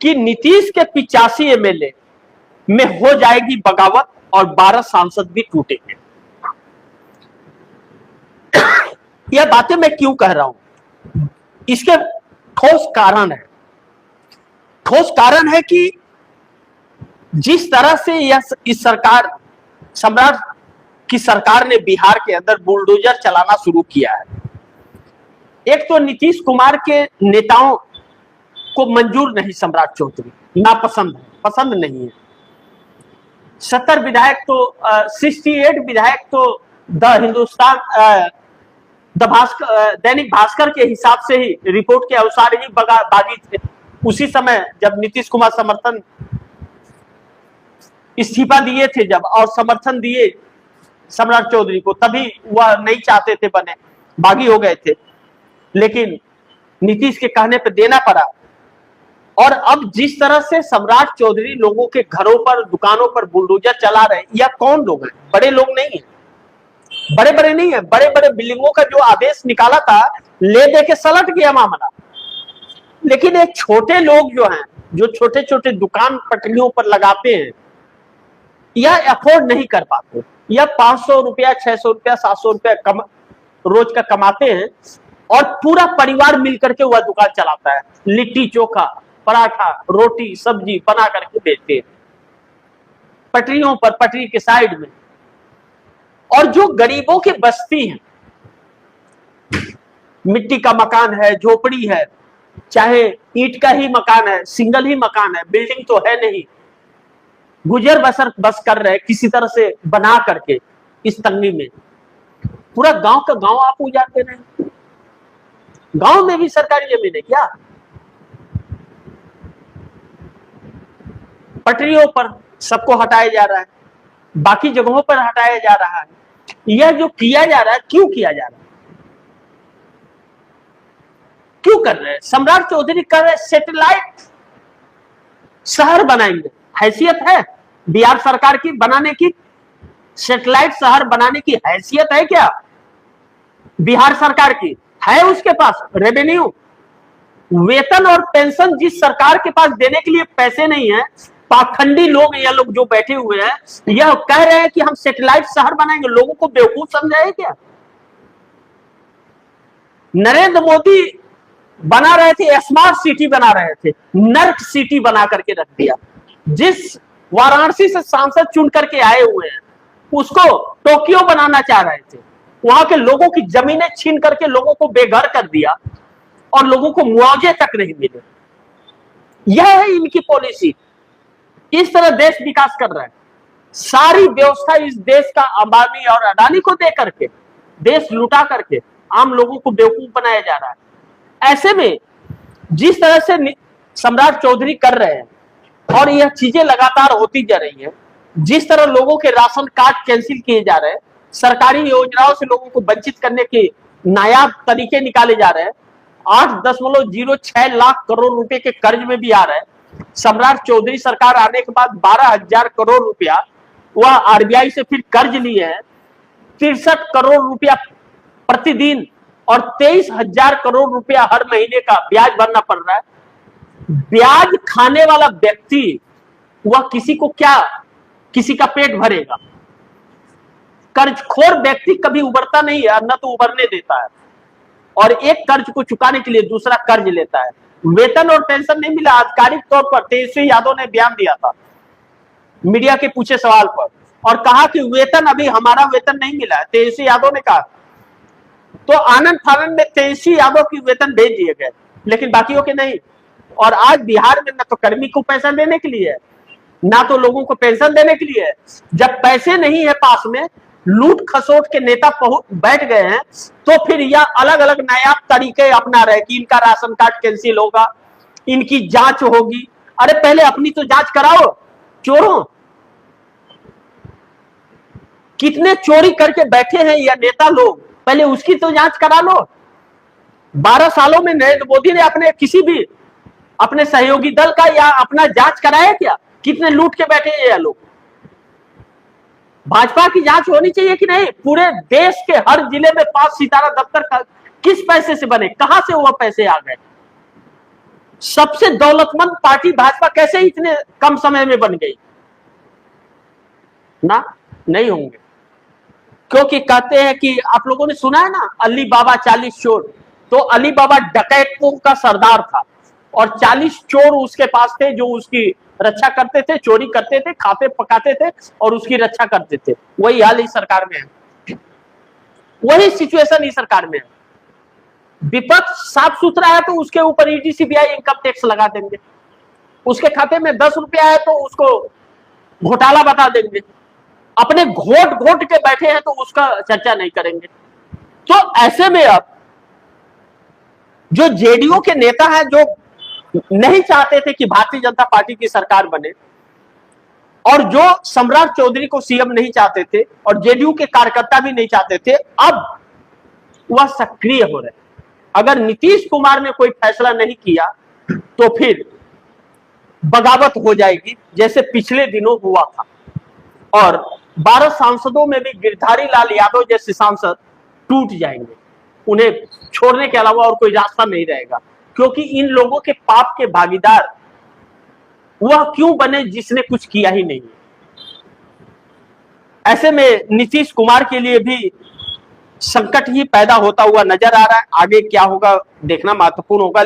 कि नीतीश के 85 एमएलए में हो जाएगी बगावत और 12 सांसद भी टूटेंगे। यह बातें मैं क्यों कह रहा हूं, इसके ठोस कारण है। ठोस कारण है कि जिस तरह से इस सरकार, सम्राट की सरकार ने बिहार के अंदर बुलडोजर चलाना शुरू किया है। एक तो नीतीश कुमार के नेताओं को मंजूर नहीं सम्राट चौधरी, नापसंद है, पसंद नहीं है। 70 विधायक तो 68 विधायक तो दैनिक भास्कर के हिसाब से ही, रिपोर्ट के अनुसार ही बागी थे उसी समय जब नीतीश कुमार समर्थन इस्तीफा दिए थे जब, और समर्थन दिए सम्राट चौधरी को, तभी वह नहीं चाहते थे बने, बागी हो गए थे। लेकिन नीतीश के कहने पर देना पड़ा। और अब जिस तरह से सम्राट चौधरी लोगों के घरों पर, दुकानों पर बुलडोजर चला रहे हैं, यह कौन लोग हैं? बड़े लोग नहीं है, बड़े बड़े नहीं है, बड़े बड़े बिल्डिंगों का जो आदेश निकाला था ले दे के सलट गया मामला। लेकिन एक छोटे लोग जो हैं, जो छोटे छोटे दुकान पटरियों पर लगाते हैं, यह अफोर्ड नहीं कर पाते। यह 500 रुपया, 600 रुपया, 700 रुपया रोज का कमाते हैं और पूरा परिवार मिलकर के वह दुकान चलाता है। लिट्टी चोखा, पराठा, रोटी, सब्जी बना करके बेचते हैं पटरियों पर, पटरी के साइड में। और जो गरीबों की बस्ती है, मिट्टी का मकान है, झोपड़ी है, चाहे ईंट का ही मकान है, सिंगल ही मकान है, बिल्डिंग तो है नहीं, गुजर बसर बस कर रहे किसी तरह से बना करके इस तंगी में। पूरा गांव का गांव आप उजाड़ते रहे। गांव में भी सरकारी जमीन है क्या? पटरियों पर सबको हटाया जा रहा है, बाकी जगहों पर हटाया जा रहा है। यह जो किया जा रहा है, क्यों किया जा रहा है? क्यों कर रहे हैं? सम्राट चौधरी कर रहे सैटेलाइट शहर बनाएंगे। हैसियत है बिहार सरकार की बनाने की? सैटेलाइट शहर बनाने की हैसियत है क्या बिहार सरकार की? है उसके पास रेवेन्यू? वेतन और पेंशन जिस सरकार के पास देने के लिए पैसे नहीं है, पाखंडी लोग, यह लोग जो बैठे हुए हैं, यह कह रहे हैं कि हम सैटेलाइट शहर बनाएंगे। लोगों को बेवकूफ समझाए क्या? नरेंद्र मोदी बना रहे थे, स्मार्ट सिटी बना रहे थे, नर्क सिटी बना करके रख दिया। जिस वाराणसी से सांसद चुन करके आए हुए हैं, उसको टोक्यो बनाना चाह रहे थे। वहां के लोगों की जमीनें छीन करके लोगों को बेघर कर दिया और लोगों को मुआवजे तक नहीं मिले। यह है इनकी पॉलिसी। इस तरह देश विकास कर रहा है। सारी व्यवस्था इस देश का अंबानी और अडानी को दे करके, देश लुटा करके आम लोगों को बेवकूफ बनाया जा रहा है। ऐसे में जिस तरह से सम्राट चौधरी कर रहे हैं और यह चीजें लगातार होती जा रही है, जिस तरह लोगों के राशन कार्ड कैंसिल किए जा रहे हैं, सरकारी योजनाओं से लोगों को वंचित करने के नायाब तरीके निकाले जा रहे हैं, 8.06 लाख करोड़ रुपए के कर्ज में भी आ रहे हैं। सम्राट चौधरी सरकार आने के बाद 12,000 करोड़ रुपया वह आरबीआई से फिर कर्ज लिए हैं, 63 करोड़ रुपया प्रतिदिन और 23,000 करोड़ रुपया हर महीने का ब्याज भरना पड़ रहा है। ब्याज खाने वाला व्यक्ति वह किसी को क्या, किसी का पेट भरेगा? कर्जखोर व्यक्ति कभी उबरता नहीं है, न तो उबरने देता है, और एक कर्ज को चुकाने के लिए दूसरा कर्ज लेता है। वेतन और पेंशन नहीं मिला। आधिकारिक तौर पर तेजस्वी यादव ने बयान दिया था मीडिया के पूछे सवाल पर और कहा कि वेतन, अभी हमारा वेतन नहीं मिला है, तेजस्वी यादव ने कहा। तो आनंद फानंद में तेजस्वी यादव की वेतन भेज दिए गए, लेकिन बाकियों के नहीं। और आज बिहार में न तो कर्मी को पैसा देने के लिए है, ना तो लोगों को पेंशन देने के लिए है। जब पैसे नहीं है पास में, लूट खसोट के नेता बैठ गए हैं, तो फिर यह अलग अलग नायाब तरीके अपना रहे कि इनका राशन कार्ड कैंसिल होगा, इनकी जांच होगी। अरे पहले अपनी तो जांच कराओ चोरों। कितने चोरी करके बैठे हैं यह नेता लोग, पहले उसकी तो जांच करा लो। 12 सालों में नरेंद्र मोदी ने अपने किसी भी अपने सहयोगी दल का या अपना जांच कराया क्या? कितने लूट के बैठे हैं यह लोग? भाजपा की जांच होनी चाहिए कि नहीं? पूरे देश के हर जिले में 5 सितारा दफ्तर किस पैसे से बने? कहां से वह पैसे आ गए? सबसे दौलतमंद पार्टी भाजपा कैसे इतने कम समय में बन गई? ना, नहीं होंगे। क्योंकि कहते हैं कि आप लोगों ने सुना है ना, अली बाबा 40 चोर। तो अली बाबा डकैतों का सरदार था और 40 चोर उसके पास थे जो उसकी रक्षा करते थे, चोरी करते थे, खाते पकाते थे और उसकी रक्षा करते थे। वही हाल इस सरकार में है, वही सिचुएशन इस सरकार में है। विपक्ष साफ सुथरा है तो उसके ऊपर ईडी सीबीआई इनकम टैक्स लगा देंगे, उसके खाते में 10 रुपया है तो उसको घोटाला बता देंगे, अपने घोट घोट के बैठे हैं तो उसका चर्चा नहीं करेंगे। तो ऐसे में अब जो जेडीयू के नेता हैं, जो नहीं चाहते थे कि भारतीय जनता पार्टी की सरकार बने, और जो सम्राट चौधरी को सीएम नहीं चाहते थे, और जेडीयू के कार्यकर्ता भी नहीं चाहते थे, अब वह सक्रिय हो रहे। अगर नीतीश कुमार ने कोई फैसला नहीं किया तो फिर बगावत हो जाएगी, जैसे पिछले दिनों हुआ था। और 12 सांसदों में भी गिरधारी लाल यादव जैसे सांसद टूट जाएंगे, उन्हें छोड़ने के अलावा और कोई रास्ता नहीं रहेगा। क्योंकि इन लोगों के पाप के भागीदार वह क्यों बने जिसने कुछ किया ही नहीं। ऐसे में नीतीश कुमार के लिए भी संकट ही पैदा होता हुआ नजर आ रहा है। आगे क्या होगा देखना महत्वपूर्ण होगा।